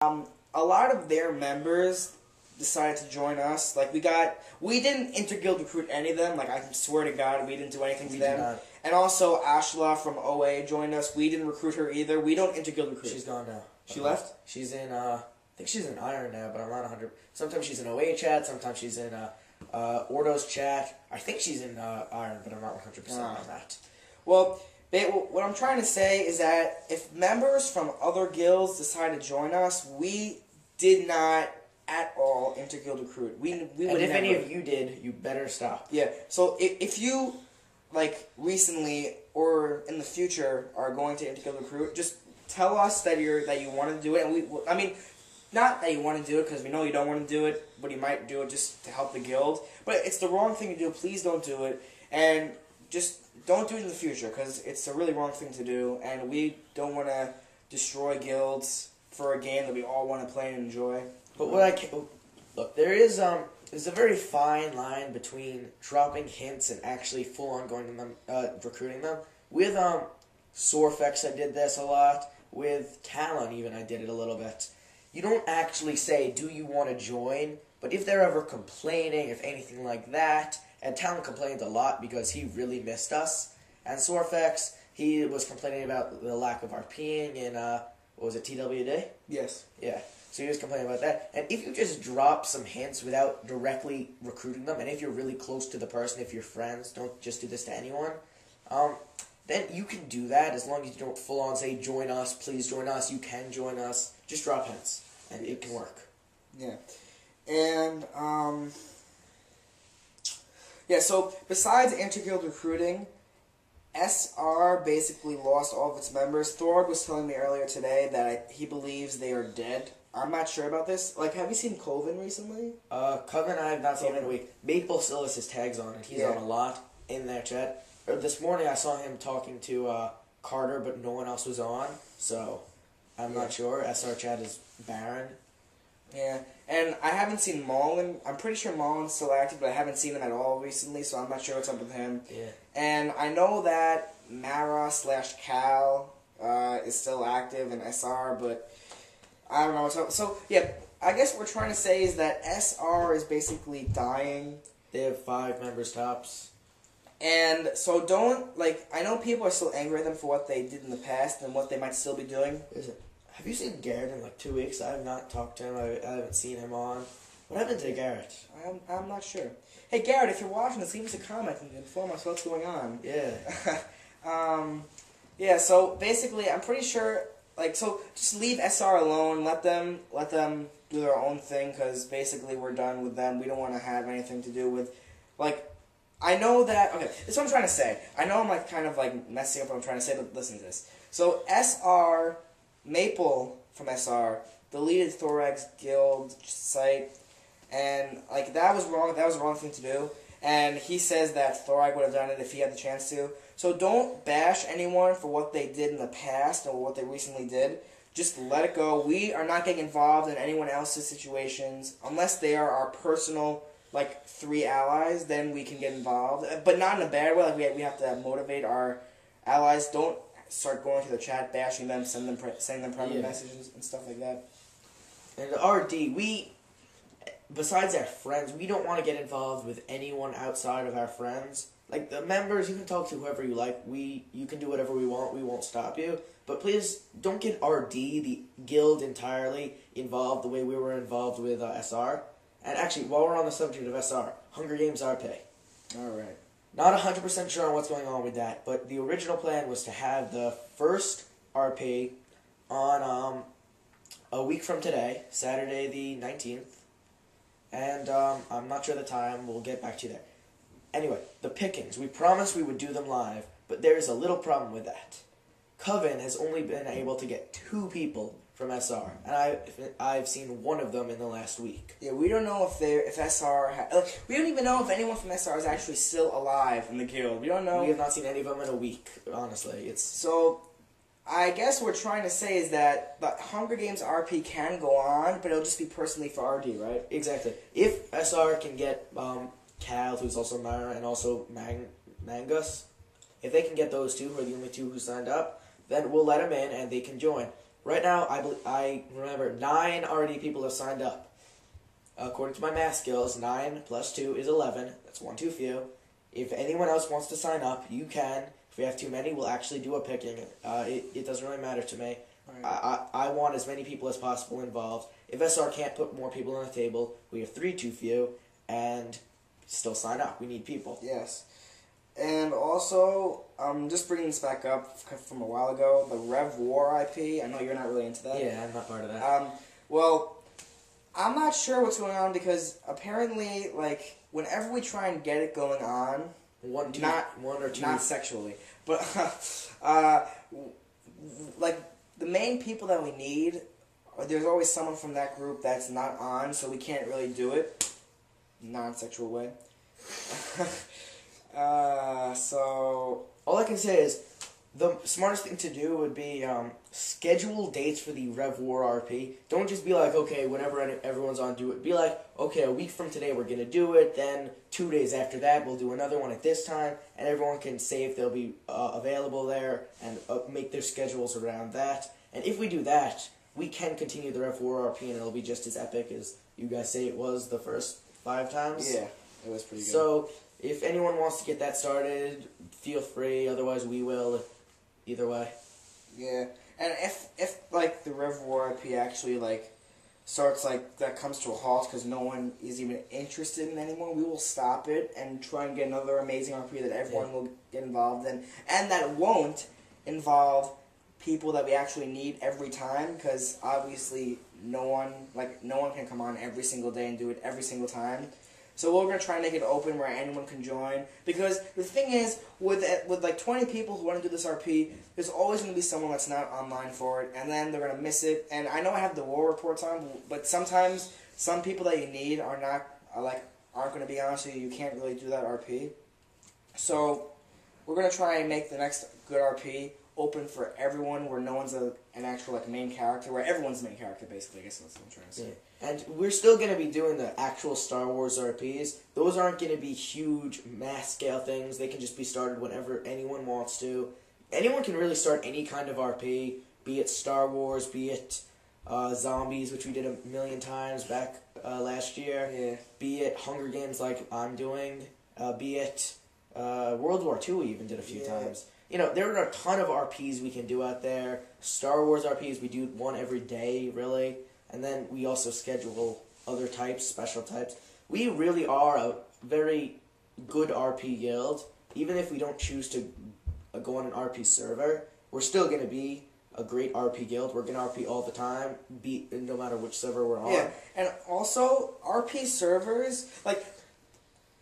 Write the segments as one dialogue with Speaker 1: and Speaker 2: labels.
Speaker 1: A lot of their members decided to join us. Like we didn't interguild recruit any of them. Like I swear to God, we didn't do anything to them. And also Ashla from OA joined us. We didn't recruit her either. We don't interguild recruit.
Speaker 2: She's gone now.
Speaker 1: She left?
Speaker 2: She's in, I think she's in Iron now, but I'm not 100. Sometimes she's in OA chat, sometimes she's in Ordo's chat. I think she's in Iron, but I'm not 100% on that.
Speaker 1: Well, what I'm trying to say is that if members from other guilds decide to join us, we did not at all interguild recruit. We would
Speaker 2: and if
Speaker 1: never.
Speaker 2: any of you did, you better stop.
Speaker 1: Yeah. So if you recently or in the future are going to interguild recruit, just tell us that you want to do it, and not that you want to do it because we know you don't want to do it, but you might do it just to help the guild. But it's the wrong thing to do. Please don't do it, and just don't do it in the future because it's a really wrong thing to do, and we don't want to destroy guilds for a game that we all want to play and enjoy.
Speaker 2: But look, there's a very fine line between dropping hints and actually full on going to them, recruiting them. With Sorfex, I did this a lot. With Talon, even I did it a little bit. You don't actually say, "Do you want to join?" But if they're ever complaining, if anything like that, and Talon complained a lot because he really missed us, and Sorfex, he was complaining about the lack of RPing in what was it, TWD?
Speaker 1: Yes.
Speaker 2: Yeah. So he was complaining about that. And if you just drop some hints without directly recruiting them, and if you're really close to the person, if you're friends, don't just do this to anyone, then you can do that as long as you don't full on say, join us, please join us, you can join us. Just drop hints, and it can work.
Speaker 1: Yeah. And, yeah, so besides interguild recruiting, SR basically lost all of its members. Thord was telling me earlier today that he believes they are dead. I'm not sure about this. Like, have you seen Coven recently?
Speaker 2: Coven, I have not seen in a week. Maple still has his tags on, and he's on a lot in their chat. This morning I saw him talking to Carter, but no one else was on, so I'm not sure. SR chat is barren.
Speaker 1: Yeah, and I haven't seen Mullen. I'm pretty sure Mullen's still active, but I haven't seen him at all recently, so I'm not sure what's up with him.
Speaker 2: Yeah.
Speaker 1: And I know that Mara/Cal is still active in SR, but I don't know what's up. So, yeah, I guess what we're trying to say is that SR is basically dying.
Speaker 2: They have 5 members tops.
Speaker 1: And so I know people are still angry at them for what they did in the past and what they might still be doing.
Speaker 2: Have you seen Garrett in 2 weeks? I have not talked to him. I haven't seen him on. What happened to Garrett?
Speaker 1: I'm not sure. Hey, Garrett, if you're watching this, leave us a comment and inform us what's going on.
Speaker 2: Yeah.
Speaker 1: Yeah, so basically, I'm pretty sure, so just leave SR alone. Let them do their own thing, because basically we're done with them. We don't want to have anything to do with, I know that, okay, this is what I'm trying to say. I know I'm, kind of, messing up what I'm trying to say, but listen to this. So, SR, Maple from SR, deleted Thorax Guild site, and, that was wrong. That was the wrong thing to do. And he says that Thorag would have done it if he had the chance to. So don't bash anyone for what they did in the past or what they recently did. Just let it go. We are not getting involved in anyone else's situations unless they are our personal, 3 allies. Then we can get involved, but not in a bad way. We have to motivate our allies. Don't start going to the chat, bashing them, sending them private messages and stuff like that.
Speaker 2: And RD, besides our friends, we don't want to get involved with anyone outside of our friends. The members, you can talk to whoever you like. You can do whatever we want. We won't stop you. But please don't get RD, the guild, entirely involved the way we were involved with SR. And actually, while we're on the subject of SR, Hunger Games RP.
Speaker 1: Alright.
Speaker 2: Not 100% sure on what's going on with that, but the original plan was to have the first RP on a week from today, Saturday the 19th. And I'm not sure the time. We'll get back to you there. Anyway, the pickings. We promised we would do them live, but there is a little problem with that. Coven has only been able to get 2 people from SR, and I've seen one of them in the last week.
Speaker 1: Yeah, we don't know if SR we don't even know if anyone from SR is actually still alive in the guild. We don't know.
Speaker 2: We have not seen any of them in a week. Honestly,
Speaker 1: so. I guess what we're trying to say is that the Hunger Games RP can go on, but it'll just be personally for RD, right?
Speaker 2: Exactly. If SR can get Cal, who's also Myra, and also Mangus, if they can get those 2, who are the only 2 who signed up, then we'll let them in and they can join. right now, I remember 9 already people have signed up. According to my math skills, 9 plus 2 is 11. That's one too few. If anyone else wants to sign up, you can. If we have too many, we'll actually do a picking. It doesn't really matter to me. Right. I want as many people as possible involved. If SR can't put more people on the table, we have 3 too few, and still sign up. We need people.
Speaker 1: Yes. And also, just bringing this back up from a while ago, the Rev War IP, I know you're not really into that.
Speaker 2: Yeah, I'm not part of that.
Speaker 1: Well, I'm not sure what's going on because apparently, like, whenever we try and get it going on,
Speaker 2: one or two,
Speaker 1: not sexually, but like the main people that we need, there's always someone from that group that's not on, so we can't really do it non-sexual way. So
Speaker 2: all I can say is the smartest thing to do would be schedule dates for the Rev War RP. Don't just be like, okay, whenever everyone's on, do it. Be like, okay, a week from today we're going to do it, then 2 days after that we'll do another one at this time, and everyone can say if they'll be available there and make their schedules around that. And if we do that, we can continue the Rev War RP and it'll be just as epic as you guys say it was the first 5 times.
Speaker 1: Yeah, it was pretty good.
Speaker 2: So if anyone wants to get that started, feel free, otherwise we will. Either way.
Speaker 1: Yeah, and if like the Rev War IP actually like starts like that comes to a halt because no one is even interested in it anymore, we will stop it and try and get another amazing RP that everyone will get involved in, and that won't involve people that we actually need every time because obviously no one can come on every single day and do it every single time. So we're going to try and make it open where anyone can join. Because the thing is, with like 20 people who want to do this RP, there's always going to be someone that's not online for it, and then they're going to miss it. And I know I have the war reports on, but sometimes some people that you need aren't going to be on, so you can't really do that RP. So we're going to try and make the next good RP open for everyone, where no one's an actual like main character, where everyone's the main character, basically. I guess that's what I'm trying to say.
Speaker 2: Yeah. And we're still going to be doing the actual Star Wars RPs. Those aren't going to be huge, mass-scale things. They can just be started whenever anyone wants to. Anyone can really start any kind of RP, be it Star Wars, be it zombies, which we did 1,000,000 times back last year, be it Hunger Games like I'm doing, be it World War II we even did a few times. You know, there are a ton of RPs we can do out there. Star Wars RPs, we do one every day, really. And then we also schedule other types, special types. We really are a very good RP guild. Even if we don't choose to go on an RP server, we're still going to be a great RP guild. We're going to RP all the time, no matter which server we're on.
Speaker 1: Yeah, and also, RP servers, like,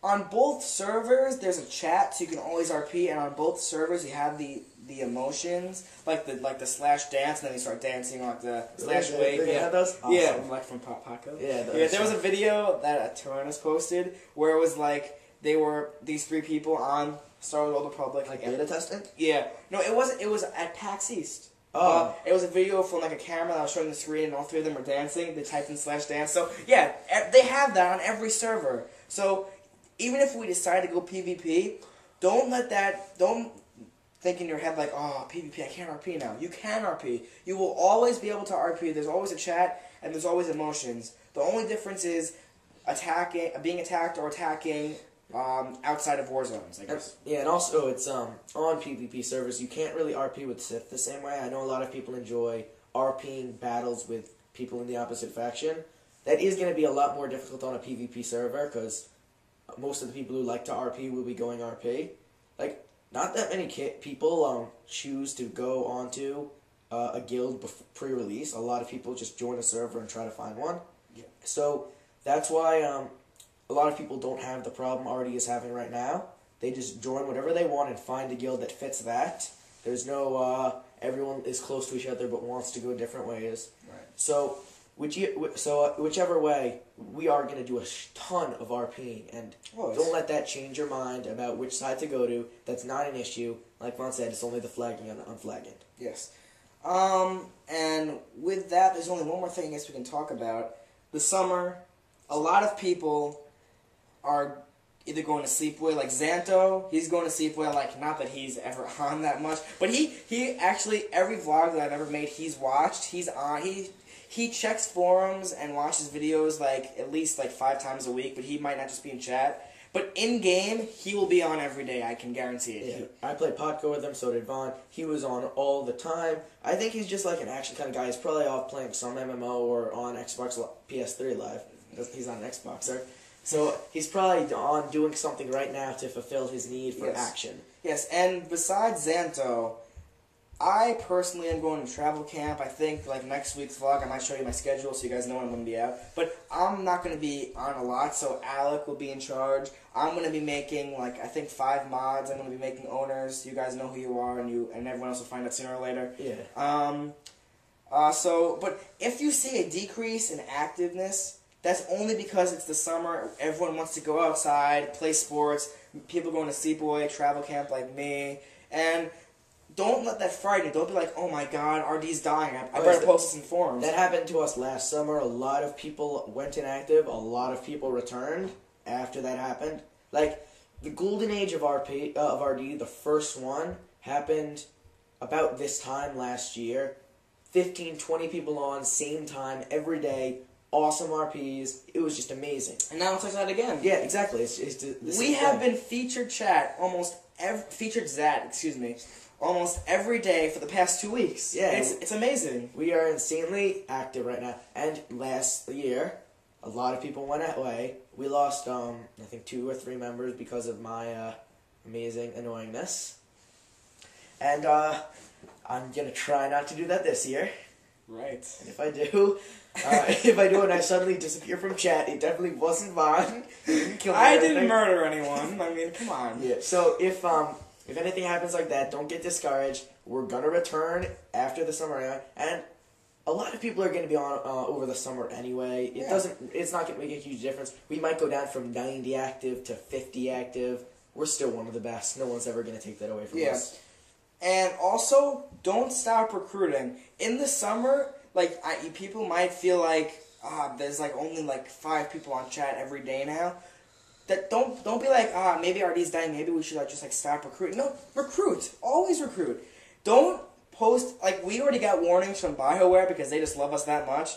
Speaker 1: on both servers, there's a chat, so you can always RP, and on both servers, you have the emotions, like the slash dance, and then you start dancing like the slash wave.
Speaker 2: Yeah, those. Awesome.
Speaker 1: Yeah, like from Paco.
Speaker 2: Yeah,
Speaker 1: there was a video that Tyrannus posted where it was like they were these 3 people on Star Wars Old Republic.
Speaker 2: Like beta testing?
Speaker 1: Yeah, no, it wasn't. It was at PAX East.
Speaker 2: Oh.
Speaker 1: It was a video from like a camera that was showing the screen, and all 3 of them were dancing. They typed in slash dance. So yeah, they have that on every server. So even if we decide to go PvP, don't think in your head like, oh, PvP, I can't RP now. You can RP. You will always be able to RP. There's always a chat, and there's always emotions. The only difference is being attacked or attacking outside of war zones, I guess.
Speaker 2: Yeah, and also it's on PvP servers, you can't really RP with Sith the same way. I know a lot of people enjoy RPing battles with people in the opposite faction. That is going to be a lot more difficult on a PvP server, because most of the people who like to RP will be going RP. Like, not that many people choose to go onto a guild pre-release. A lot of people just join a server and try to find one.
Speaker 1: Yeah.
Speaker 2: So that's why a lot of people don't have the problem RD is having right now. They just join whatever they want and find a guild that fits that. There's no everyone is close to each other but wants to go different ways.
Speaker 1: Right.
Speaker 2: So whichever way, we are going to do a ton of RPing, and don't let that change your mind about which side to go to. That's not an issue. Like Vaughn said, it's only the flagging and unflagging.
Speaker 1: Yes. And with that, there's only one more thing I guess we can talk about. The summer, a lot of people are either going to sleepaway, like Xanto, he's going to sleepaway, like, not that he's ever on that much, but he actually, every vlog that I've ever made, he's watched, he's on, he checks forums and watches videos, like, at least, like, 5 times a week, but he might not just be in chat. But in-game, he will be on every day, I can guarantee it.
Speaker 2: Yeah. I played Podco with him, so did Vaughn. He was on all the time. I think he's just like an action kind of guy. He's probably off playing some MMO or on Xbox PS3 Live. He's on Xboxer. So he's probably on doing something right now to fulfill his need for action.
Speaker 1: Yes, and besides Xanto, I personally am going to travel camp. I think, like, next week's vlog, I might show you my schedule so you guys know when I'm going to be out. But I'm not going to be on a lot, so Alek will be in charge. I'm going to be making, like, I think 5 mods. I'm going to be making owners. You guys know who you are, and everyone else will find out sooner or later.
Speaker 2: Yeah.
Speaker 1: But if you see a decrease in activeness, that's only because it's the summer. Everyone wants to go outside, play sports. People going to sleepaway, travel camp like me. And don't let that frighten you. Don't be like, oh my god, RD's dying. I better post this in forums.
Speaker 2: That happened to us last summer. A lot of people went inactive. A lot of people returned after that happened. Like, the golden age of RD, the first one, happened about this time last year. 15, 20 people on, same time, every day. Awesome RPs. It was just amazing.
Speaker 1: And now it's like that again.
Speaker 2: Yeah, exactly.
Speaker 1: We have been featured featured Zat, excuse me, almost every day for the past 2 weeks.
Speaker 2: Yeah.
Speaker 1: It's amazing.
Speaker 2: We are insanely active right now. And last year, a lot of people went away. We lost, I think, 2 or 3 members because of my amazing annoyingness. And I'm going to try not to do that this year.
Speaker 1: Right.
Speaker 2: And if I do, and I suddenly disappear from chat, it definitely wasn't Vaughn.
Speaker 1: I didn't murder anyone. I mean, come on.
Speaker 2: Yeah. So if anything happens like that, don't get discouraged. We're gonna return after the summer, and a lot of people are gonna be on over the summer anyway. It's not gonna make a huge difference. We might go down from 90 active to 50 active. We're still one of the best. No one's ever gonna take that away from us.
Speaker 1: And also, don't stop recruiting. In the summer, like, people might feel like, there's, like, only, like, 5 people on chat every day now. That don't be like, maybe RD's dying, maybe we should, like, just, like, stop recruiting. No, recruit. Always recruit. Don't post, like, we already got warnings from BioWare because they just love us that much.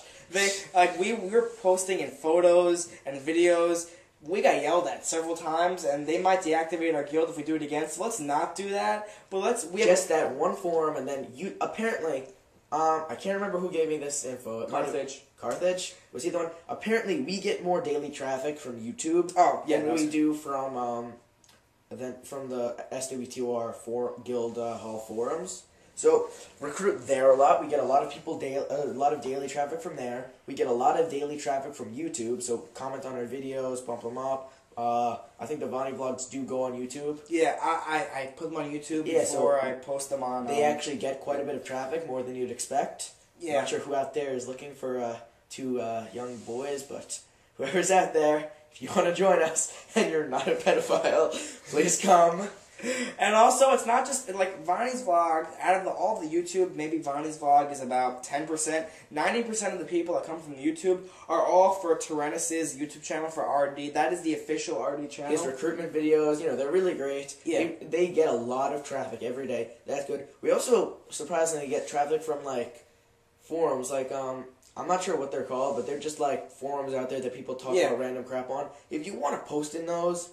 Speaker 1: We were posting in photos and videos. We got yelled at several times, and they might deactivate our guild if we do it again. So let's not do that. But
Speaker 2: that one forum, and then you apparently, I can't remember who gave me this info. Carthage was he the one? Apparently, we get more daily traffic from YouTube. Than we do from the SWTOR guild hall forums. So recruit there a lot. We get a lot of people a lot of daily traffic from there. We get a lot of daily traffic from YouTube. So comment on our videos, bump them up. I think the Vonnie vlogs do go on YouTube.
Speaker 1: Yeah, I put them on YouTube before I post them on.
Speaker 2: They actually get quite a bit of traffic, more than you'd expect.
Speaker 1: Yeah.
Speaker 2: Not sure who out there is looking for 2 young boys, but whoever's out there, if you want to join us and you're not a pedophile, please come.
Speaker 1: And also, it's not just, like, Vonnie's vlog, out of all the YouTube, maybe Vonnie's vlog is about 10%. 90% of the people that come from YouTube are all for Tyrannus's YouTube channel for RD. That is the official RD channel.
Speaker 2: His recruitment videos, they're really great.
Speaker 1: Yeah.
Speaker 2: They get a lot of traffic every day. That's good. We also, surprisingly, get traffic from, like, forums, like, I'm not sure what they're called, but they're just, like, forums out there that people talk about random crap on. If you want to post in those,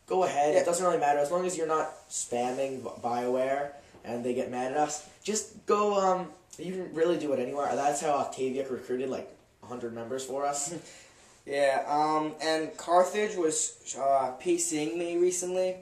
Speaker 2: go ahead. It doesn't really matter. As long as you're not spamming BioWare and they get mad at us, just go, you can really do it anywhere. That's how Octavia recruited, like, 100 members for us.
Speaker 1: And Carthage was PCing me recently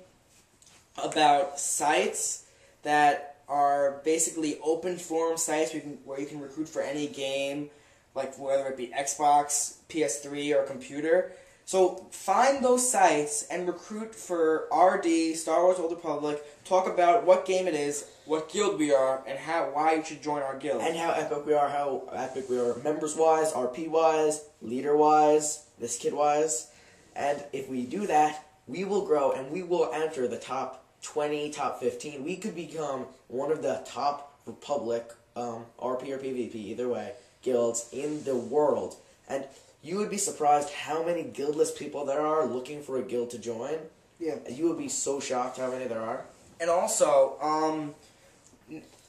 Speaker 1: about sites that are basically open forum sites where you can recruit for any game, like whether it be Xbox, PS3, or computer. So find those sites and recruit for RD, Star Wars Old Republic, talk about what game it is, what guild we are, and why you should join our guild.
Speaker 2: And how epic we are members-wise, RP-wise, leader-wise, this kid-wise. And if we do that, we will grow and we will enter the top 20, top 15. We could become one of the top Republic, RP or PvP, either way, guilds in the world. And you would be surprised how many guildless people there are looking for a guild to join.
Speaker 1: Yeah.
Speaker 2: You would be so shocked how many there are.
Speaker 1: And also,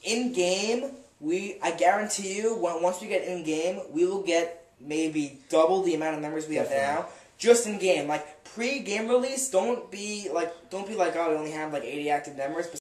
Speaker 1: in game, I guarantee you, once we get in game, we will get maybe double the amount of members we have now. Just in game, like pre-game release, don't be like, oh, we only have like 80 active members.